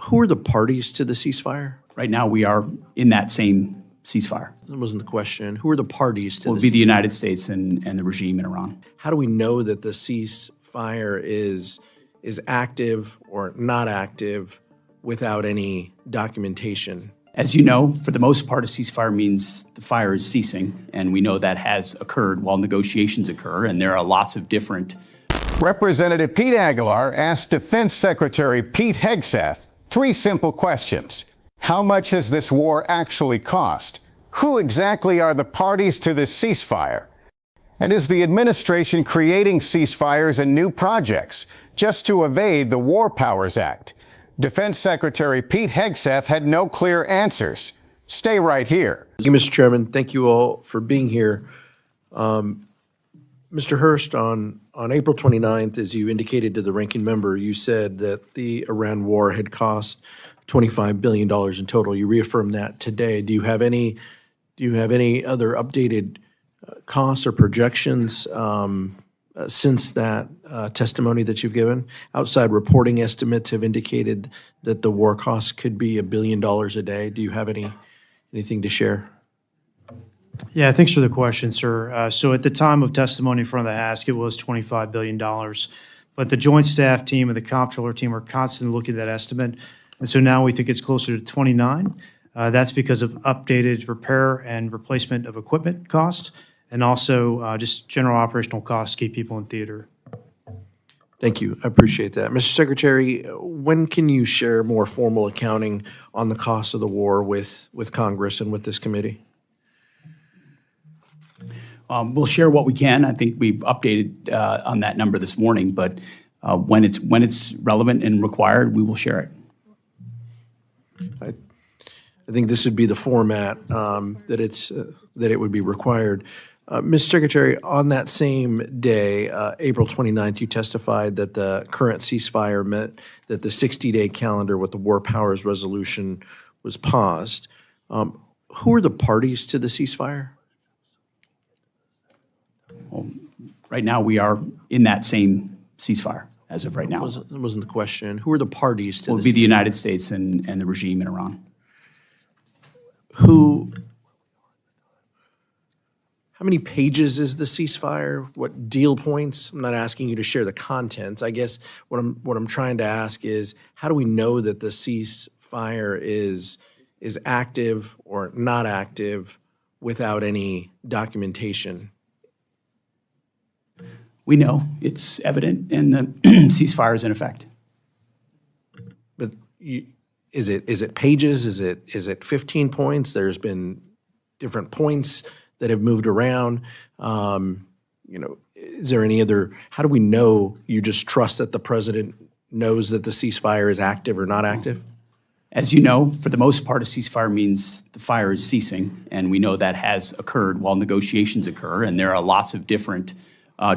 Who are the parties to the ceasefire? Right now, we are in that same ceasefire. That wasn't the question. Who are the parties to It the would be the ceasefire? United States and the regime in Iran. How do we know that the ceasefire is active or not active without any documentation? As you know, for the most part, a ceasefire means the fire is ceasing, and we know that has occurred while negotiations occur, and there are lots of different. Representative Pete Aguilar asked Defense Secretary Pete Hegseth 3 simple questions. How much has this war actually cost? Who exactly are the parties to this ceasefire? And is the administration creating ceasefires and new projects just to evade the War Powers Act? Defense Secretary Pete Hegseth had no clear answers. Stay right here. Thank you, Mr. Chairman. Thank you all for being here. Mr. Hurst, on April 29th, as you indicated to the ranking member, you said that the Iran war had cost $25 billion in total. You reaffirmed that today. Do you have any other updated costs or projections since that testimony that you've given? Outside reporting estimates have indicated that the war costs could be $1 billion a day. Do you have anything to share? Yeah, thanks for the question, sir. So at the time of testimony in front of the ask, it was $25 billion. But the Joint Staff team and the Comptroller team are constantly looking at that estimate. And so now we think it's closer to 29. That's because of updated repair and replacement of equipment costs, and also just general operational costs to keep people in theater. Thank you. I appreciate that. Mr. Secretary, when can you share more formal accounting on the costs of the war with Congress and with this committee? We'll share what we can. I think we've updated on that number this morning, but when it's relevant and required, we will share it. I think this would be the format that it would be required. Mr. Secretary, on that same day, April 29th, you testified that the current ceasefire meant that the 60-day calendar with the War Powers Resolution was paused. Who are the parties to the ceasefire? Well, right now, we are in that same ceasefire as of right now. That wasn't the question. Who are the parties to It would be the United States and the regime in Iran. How many pages is the ceasefire? What deal points? I'm not asking you to share the contents. I guess what I'm trying to ask is, how do we know that the ceasefire is active or not active without any documentation? We know it's evident, and the ceasefire is in effect. But is it pages? Is it 15 points? There's been different points that have moved around. Is there any other? How do we know you just trust that the president knows that the ceasefire is active or not active? As you know, for the most part, a ceasefire means the fire is ceasing, and we know that has occurred while negotiations occur, and there are lots of different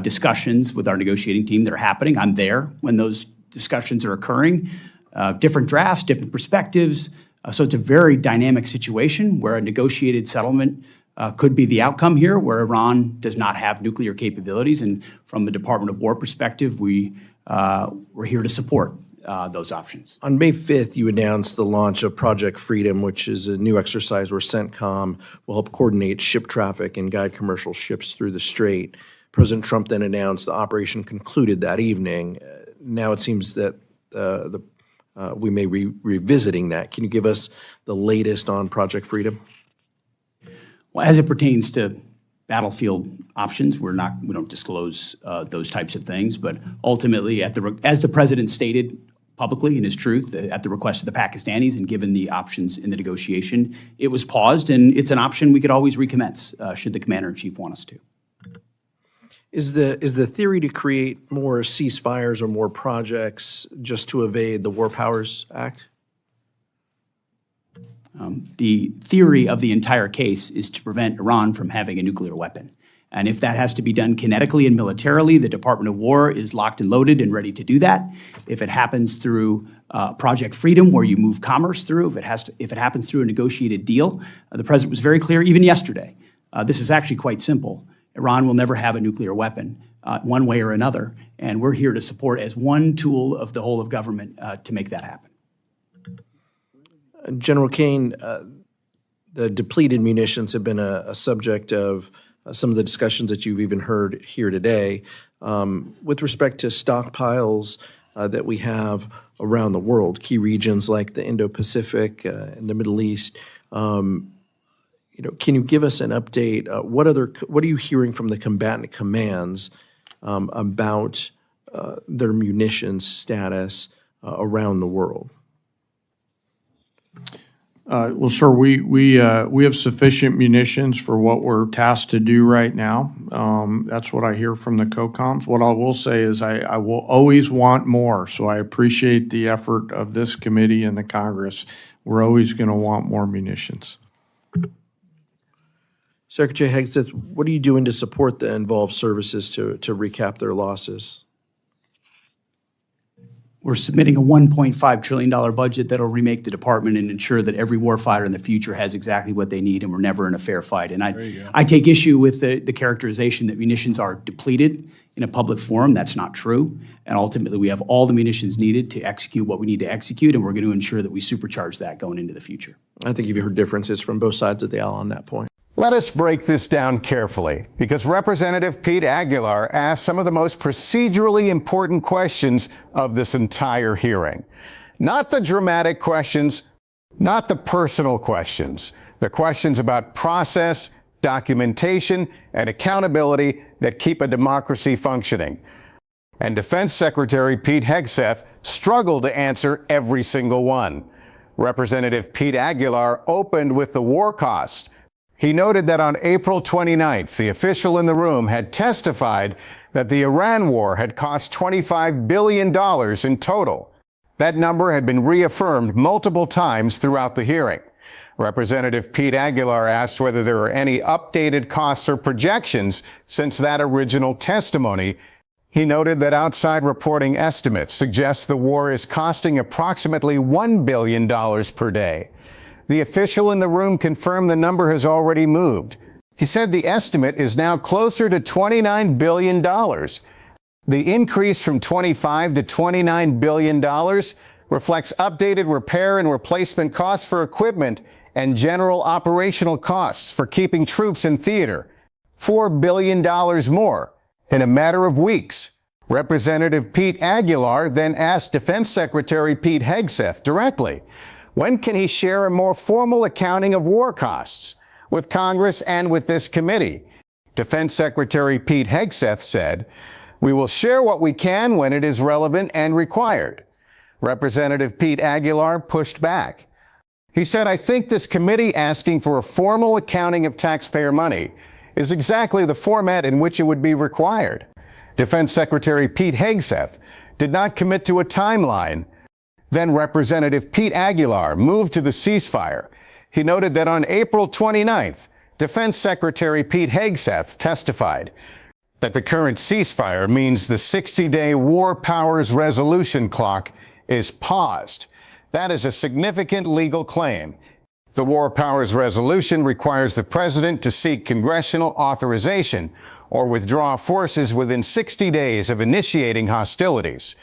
discussions with our negotiating team that are happening. I'm there when those discussions are occurring, different drafts, different perspectives. So it's a very dynamic situation where a negotiated settlement could be the outcome here, where Iran does not have nuclear capabilities. And from the Department of War perspective, we're here to support those options. On May 5th, you announced the launch of Project Freedom, which is a new exercise where CENTCOM will help coordinate ship traffic and guide commercial ships through the Strait. President Trump then announced the operation concluded that evening. Now it seems that we may be revisiting that. Can you give us the latest on Project Freedom? Well, as it pertains to battlefield options, we don't disclose those types of things. But ultimately, as the president stated publicly in his truth, at the request of the Pakistanis and given the options in the negotiation, it was paused, and it's an option we could always recommence should the commander-in-chief want us to. Is the theory to create more ceasefires or more projects just to evade the War Powers Act? The theory of the entire case is to prevent Iran from having a nuclear weapon. And if that has to be done kinetically and militarily, the Department of War is locked and loaded and ready to do that. If it happens through Project Freedom, where you move commerce through, if it happens through a negotiated deal, the president was very clear, even yesterday. This is actually quite simple. Iran will never have a nuclear weapon one way or another, and we're here to support as one tool of the whole of government to make that happen. General Kane, the depleted munitions have been a subject of some of the discussions that you've even heard here today. With respect to stockpiles that we have around the world, key regions like the Indo-Pacific and the Middle East, can you give us an update? What are you hearing from the combatant commands about their munitions status around the world? Well, sir, we have sufficient munitions for what we're tasked to do right now. That's what I hear from the COCOMs. What I will say is I will always want more, so I appreciate the effort of this committee and the Congress. We're always going to want more munitions. Secretary Hegseth, what are you doing to support the involved services to recap their losses? We're submitting a $1.5 trillion budget that'll remake the department and ensure that every warfighter in the future has exactly what they need, and we're never in a fair fight. And I take issue with the characterization that munitions are depleted in a public forum. That's not true. And ultimately, we have all the munitions needed to execute what we need to execute, and we're going to ensure that we supercharge that going into the future. I think you've heard differences from both sides of the aisle on that point. Let us break this down carefully, because Representative Pete Aguilar asked some of the most procedurally important questions of this entire hearing. Not the dramatic questions, not the personal questions, the questions about process, documentation, and accountability that keep a democracy functioning. And Defense Secretary Pete Hegseth struggled to answer every single one. Representative Pete Aguilar opened with the war cost. He noted that on April 29th, the official in the room had testified that the Iran war had cost $25 billion in total. That number had been reaffirmed multiple times throughout the hearing. Representative Pete Aguilar asked whether there are any updated costs or projections since that original testimony. He noted that outside reporting estimates suggest the war is costing approximately $1 billion per day. The official in the room confirmed the number has already moved. He said the estimate is now closer to $29 billion. The increase from $25 to $29 billion reflects updated repair and replacement costs for equipment and general operational costs for keeping troops in theater. $4 billion more in a matter of weeks. Representative Pete Aguilar then asked Defense Secretary Pete Hegseth directly, when can he share a more formal accounting of war costs with Congress and with this committee? Defense Secretary Pete Hegseth said, "We will share what we can when it is relevant and required." Representative Pete Aguilar pushed back. He said, "I think this committee asking for a formal accounting of taxpayer money is exactly the format in which it would be required." Defense Secretary Pete Hegseth did not commit to a timeline. Then Representative Pete Aguilar moved to the ceasefire. He noted that on April 29th, Defense Secretary Pete Hegseth testified that the current ceasefire means the 60-day war powers resolution clock is paused. That is a significant legal claim. The war powers resolution requires the president to seek congressional authorization or withdraw forces within 60 days of initiating hostilities.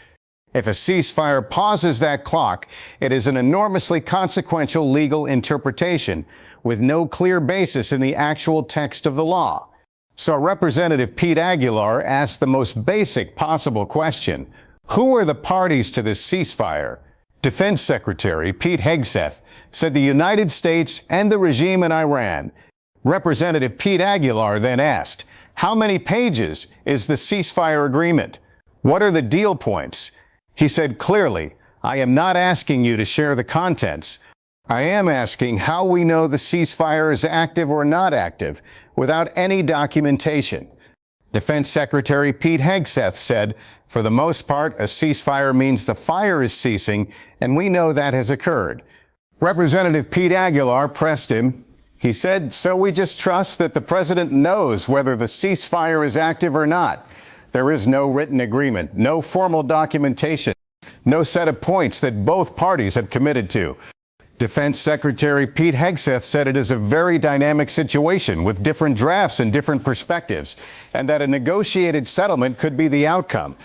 If a ceasefire pauses that clock, it is an enormously consequential legal interpretation with no clear basis in the actual text of the law. So Representative Pete Aguilar asked the most basic possible question: who are the parties to this ceasefire? Defense Secretary Pete Hegseth said the United States and the regime in Iran. Representative Pete Aguilar then asked, how many pages is the ceasefire agreement? What are the deal points? He said clearly, I am not asking you to share the contents. I am asking how we know the ceasefire is active or not active without any documentation. Defense Secretary Pete Hegseth said, for the most part, a ceasefire means the fire is ceasing, and we know that has occurred. Representative Pete Aguilar pressed him. He said, so we just trust that the president knows whether the ceasefire is active or not. There is no written agreement, no formal documentation, no set of points that both parties have committed to. Defense Secretary Pete Hegseth said it is a very dynamic situation with different drafts and different perspectives, and that a negotiated settlement could be the outcome.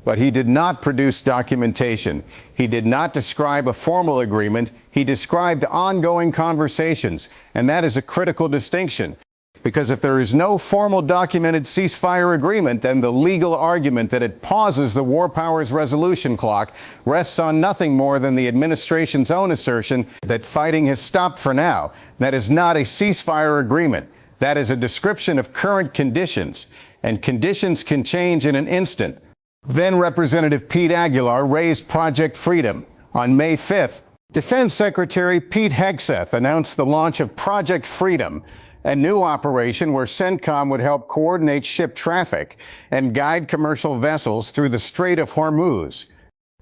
but he did not produce documentation. He did not describe a formal agreement. He described ongoing conversations, and that is a critical distinction. Because if there is no formal documented ceasefire agreement, then the legal argument that it pauses the war powers resolution clock rests on nothing more than the administration's own assertion that fighting has stopped for now. That is not a ceasefire agreement. That is a description of current conditions, and conditions can change in an instant. Then Representative Pete Aguilar raised Project Freedom. On May 5th, Defense Secretary Pete Hegseth announced the launch of Project Freedom, a new operation where CENTCOM would help coordinate ship traffic and guide commercial vessels through the Strait of Hormuz.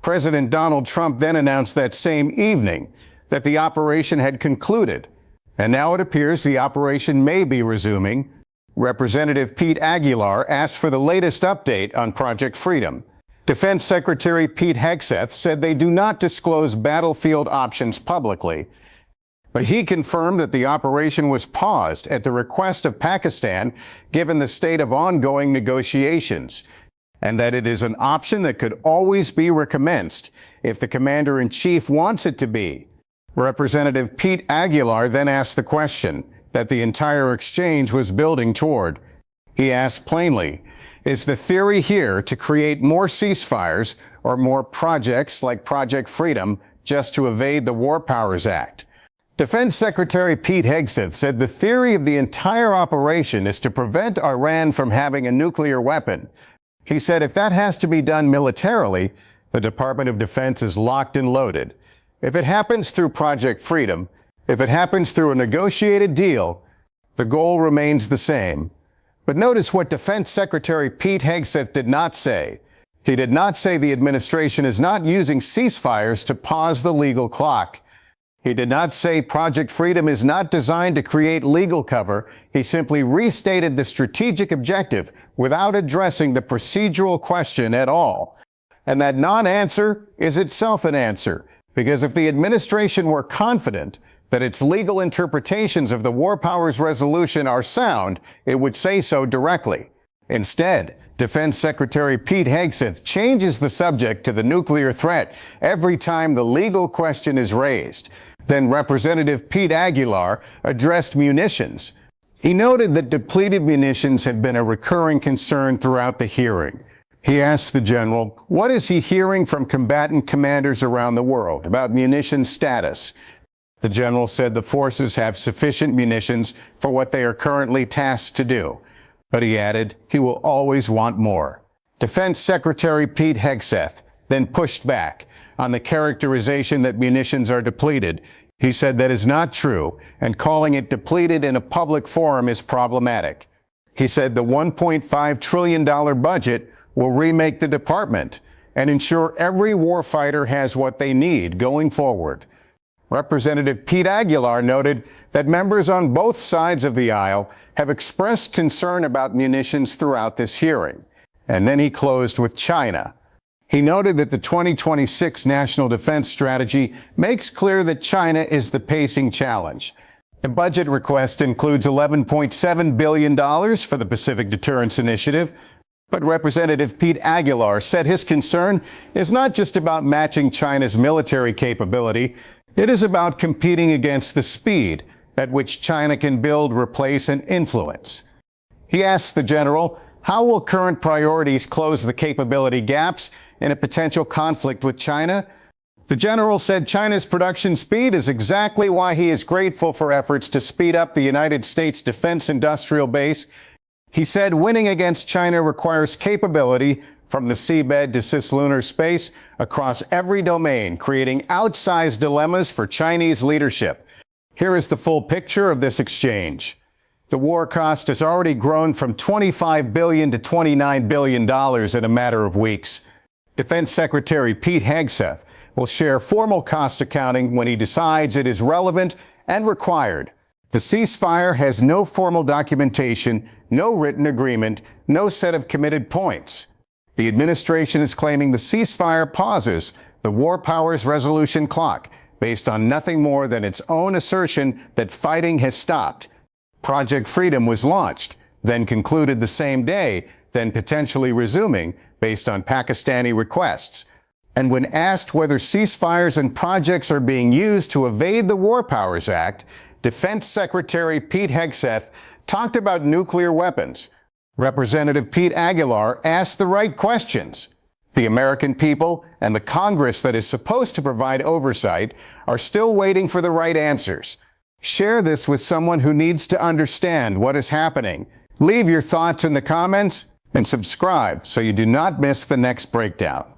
President Donald Trump then announced that same evening that the operation had concluded, and now it appears the operation may be resuming. Representative Pete Aguilar asked for the latest update on Project Freedom. Defense Secretary Pete Hegseth said they do not disclose battlefield options publicly, but he confirmed that the operation was paused at the request of Pakistan, given the state of ongoing negotiations, and that it is an option that could always be recommenced if the commander-in-chief wants it to be. Representative Pete Aguilar then asked the question that the entire exchange was building toward. He asked plainly, is the theory here to create more ceasefires or more projects like Project Freedom just to evade the War Powers Act? Defense Secretary Pete Hegseth said the theory of the entire operation is to prevent Iran from having a nuclear weapon. He said if that has to be done militarily, the Department of Defense is locked and loaded. If it happens through Project Freedom, if it happens through a negotiated deal, the goal remains the same. But notice what Defense Secretary Pete Hegseth did not say. He did not say the administration is not using ceasefires to pause the legal clock. He did not say Project Freedom is not designed to create legal cover. He simply restated the strategic objective without addressing the procedural question at all. And that non-answer is itself an answer, because if the administration were confident that its legal interpretations of the War Powers Resolution are sound, it would say so directly. Instead, Defense Secretary Pete Hegseth changes the subject to the nuclear threat every time the legal question is raised. Then Representative Pete Aguilar addressed munitions. He noted that depleted munitions have been a recurring concern throughout the hearing. He asked the general, what is he hearing from combatant commanders around the world about munitions status? The general said the forces have sufficient munitions for what they are currently tasked to do. But he added he will always want more. Defense Secretary Pete Hegseth then pushed back on the characterization that munitions are depleted. He said that is not true, and calling it depleted in a public forum is problematic. He said the $1.5 trillion budget will remake the department and ensure every warfighter has what they need going forward. Representative Pete Aguilar noted that members on both sides of the aisle have expressed concern about munitions throughout this hearing. And then he closed with China. He noted that the 2026 National Defense Strategy makes clear that China is the pacing challenge. The budget request includes $11.7 billion for the Pacific Deterrence Initiative. But Representative Pete Aguilar said his concern is not just about matching China's military capability. It is about competing against the speed at which China can build, replace, and influence. He asked the general, how will current priorities close the capability gaps in a potential conflict with China? The general said China's production speed is exactly why he is grateful for efforts to speed up the United States defense industrial base. He said winning against China requires capability from the seabed to cislunar space across every domain, creating outsized dilemmas for Chinese leadership. Here is the full picture of this exchange. The war cost has already grown from $25 billion to $29 billion in a matter of weeks. Defense Secretary Pete Hegseth will share formal cost accounting when he decides it is relevant and required. The ceasefire has no formal documentation, no written agreement, no set of committed points. The administration is claiming the ceasefire pauses the War Powers Resolution clock based on nothing more than its own assertion that fighting has stopped. Project Freedom was launched, then concluded the same day, then potentially resuming based on Pakistani requests. And when asked whether ceasefires and projects are being used to evade the War Powers Act, Defense Secretary Pete Hegseth talked about nuclear weapons. Representative Pete Aguilar asked the right questions. The American people and the Congress that is supposed to provide oversight are still waiting for the right answers. Share this with someone who needs to understand what is happening. Leave your thoughts in the comments and subscribe so you do not miss the next breakdown.